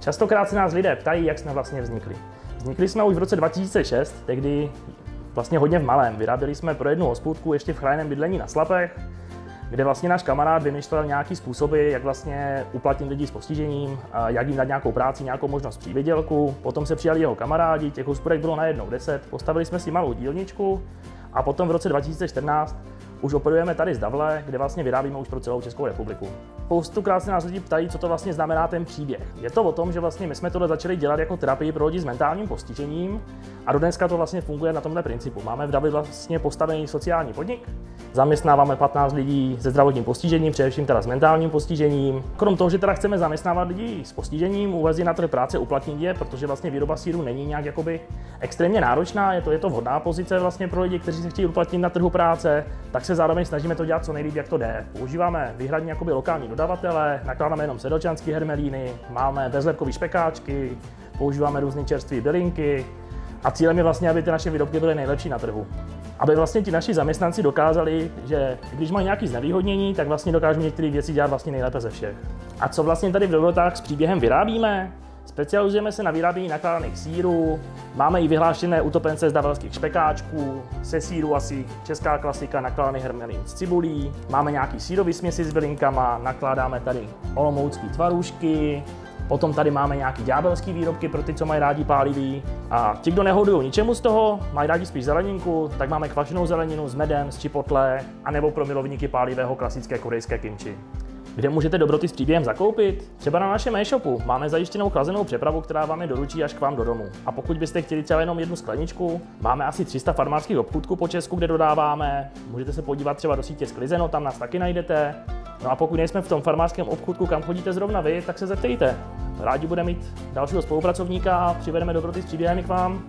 Častokrát se nás lidé ptají, jak jsme vlastně vznikli. Vznikli jsme už v roce 2006, tehdy vlastně hodně v malém. Vyráběli jsme pro jednu hospůdku ještě v chráněném bydlení na Slapech, kde vlastně náš kamarád vymýšlel nějaký způsoby, jak vlastně uplatnit lidi s postižením, jak jim dát nějakou práci, nějakou možnost přívydělku. Potom se přijali jeho kamarádi, těch hospodek bylo najednou 10, postavili jsme si malou dílničku a potom v roce 2014 už operujeme tady z Davle, kde vlastně vyrábíme už pro celou Českou republiku. Spoustukrát se nás lidi ptají, co to vlastně znamená ten příběh. Je to o tom, že vlastně my jsme tohle začali dělat jako terapii pro lidi s mentálním postižením a do dneska to vlastně funguje na tomhle principu. Máme v Davli vlastně postavený sociální podnik, zaměstnáváme 15 lidí se zdravotním postižením, především teda s mentálním postižením. Krom toho, že teda chceme zaměstnávat lidi s postižením, uvést je na trh práce, uplatnit je, protože vlastně výroba sýru není nějak jakoby extrémně náročná, je to vhodná pozice vlastně pro lidi, kteří se chtějí uplatnit na trhu práce, tak se zároveň snažíme to dělat co nejlíp, jak to jde. Používáme výhradně jakoby lokální dodavatele, nakládáme jenom sedlčanské hermelíny, máme bezlepkové špekáčky, používáme různé čerstvé bylinky a cílem je vlastně, aby ty naše výrobky byly nejlepší na trhu. Aby vlastně ti naši zaměstnanci dokázali, že když mají nějaké znevýhodnění, tak vlastně dokážou některé věci dělat vlastně nejlépe ze všech. A co vlastně tady v Dobrotách s příběhem vyrábíme? Specializujeme se na vyrábění nakládaných sýrů, máme i vyhlášené utopence z davelských špekáčků, se sýru asi česká klasika nakládaný hermelín s cibulí, máme nějaký sýrový směsi s bylinkama, nakládáme tady olomoucký tvarůžky, potom tady máme nějaký ďábelský výrobky pro ty, co mají rádi pálivý. A ti, kdo nehodují ničemu z toho, mají rádi spíš zeleninku, tak máme kvašenou zeleninu s medem, s chipotle, anebo pro milovníky pálivého klasické korejské kimchi. Kde můžete dobroty s příběhem zakoupit? Třeba na našem e-shopu máme zajištěnou chlazenou přepravu, která vám je doručí až k vám do domu. A pokud byste chtěli třeba jenom jednu skleničku, máme asi 300 farmářských obchůdků po Česku, kde dodáváme. Můžete se podívat třeba do sítě Sklizeno, tam nás taky najdete. No a pokud nejsme v tom farmářském obchůdku, kam chodíte zrovna vy, tak se zeptejte. Rádi budeme mít dalšího spolupracovníka a přivedeme dobroty s příběhem k vám.